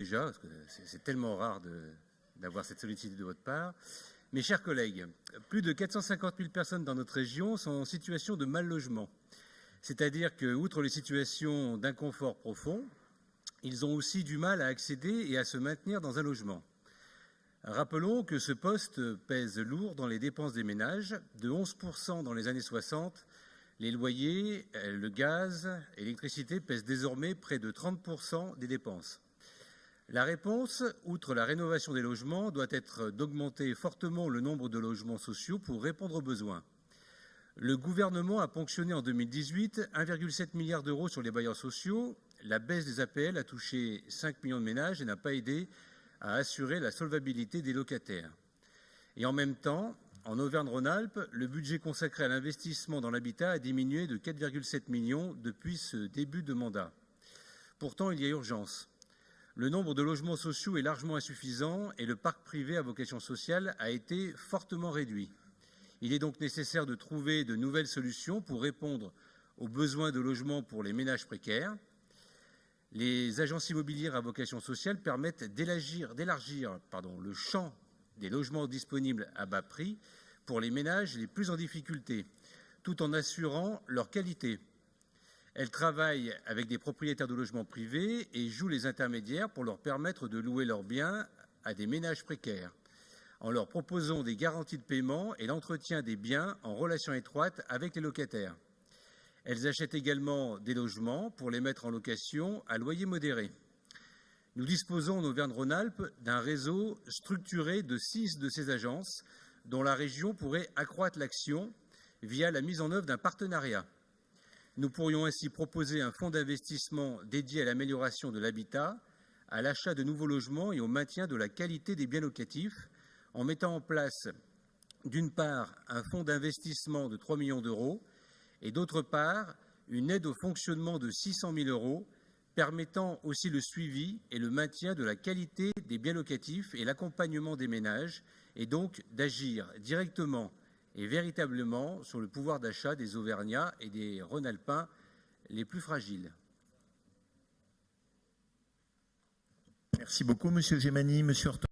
déjà, parce que c'est tellement rare d'avoir cette sollicitude de votre part. Mes chers collègues, plus de 450 000 personnes dans notre région sont en situation de mal-logement. C'est-à-dire que, outre les situations d'inconfort profond, ils ont aussi du mal à accéder et à se maintenir dans un logement. Rappelons que ce poste pèse lourd dans les dépenses des ménages, de 11% dans les années 60. Les loyers, le gaz et l'électricité pèsent désormais près de 30% des dépenses. La réponse, outre la rénovation des logements, doit être d'augmenter fortement le nombre de logements sociaux pour répondre aux besoins. Le gouvernement a ponctionné en 2018 1,7 milliard d'euros sur les bailleurs sociaux. La baisse des APL a touché 5 millions de ménages et n'a pas aidé à assurer la solvabilité des locataires. Et en même temps, en Auvergne-Rhône-Alpes, le budget consacré à l'investissement dans l'habitat a diminué de 4,7 millions depuis ce début de mandat. Pourtant, il y a urgence. Le nombre de logements sociaux est largement insuffisant et le parc privé à vocation sociale a été fortement réduit. Il est donc nécessaire de trouver de nouvelles solutions pour répondre aux besoins de logement pour les ménages précaires. Les agences immobilières à vocation sociale permettent d'élargir le champ des logements disponibles à bas prix pour les ménages les plus en difficulté, tout en assurant leur qualité. Elles travaillent avec des propriétaires de logements privés et jouent les intermédiaires pour leur permettre de louer leurs biens à des ménages précaires, en leur proposant des garanties de paiement et l'entretien des biens en relation étroite avec les locataires. Elles achètent également des logements pour les mettre en location à loyer modéré. Nous disposons en Auvergne-Rhône-Alpes d'un réseau structuré de 6 de ces agences dont la région pourrait accroître l'action via la mise en œuvre d'un partenariat. Nous pourrions ainsi proposer un fonds d'investissement dédié à l'amélioration de l'habitat, à l'achat de nouveaux logements et au maintien de la qualité des biens locatifs, en mettant en place, d'une part, un fonds d'investissement de 3 millions d'euros et, d'autre part, une aide au fonctionnement de 600 000 euros, permettant aussi le suivi et le maintien de la qualité des biens locatifs et l'accompagnement des ménages, et donc d'agir directement et véritablement sur le pouvoir d'achat des Auvergnats et des Rhône-Alpins les plus fragiles. Merci beaucoup, Monsieur Gemani. Monsieur Horton.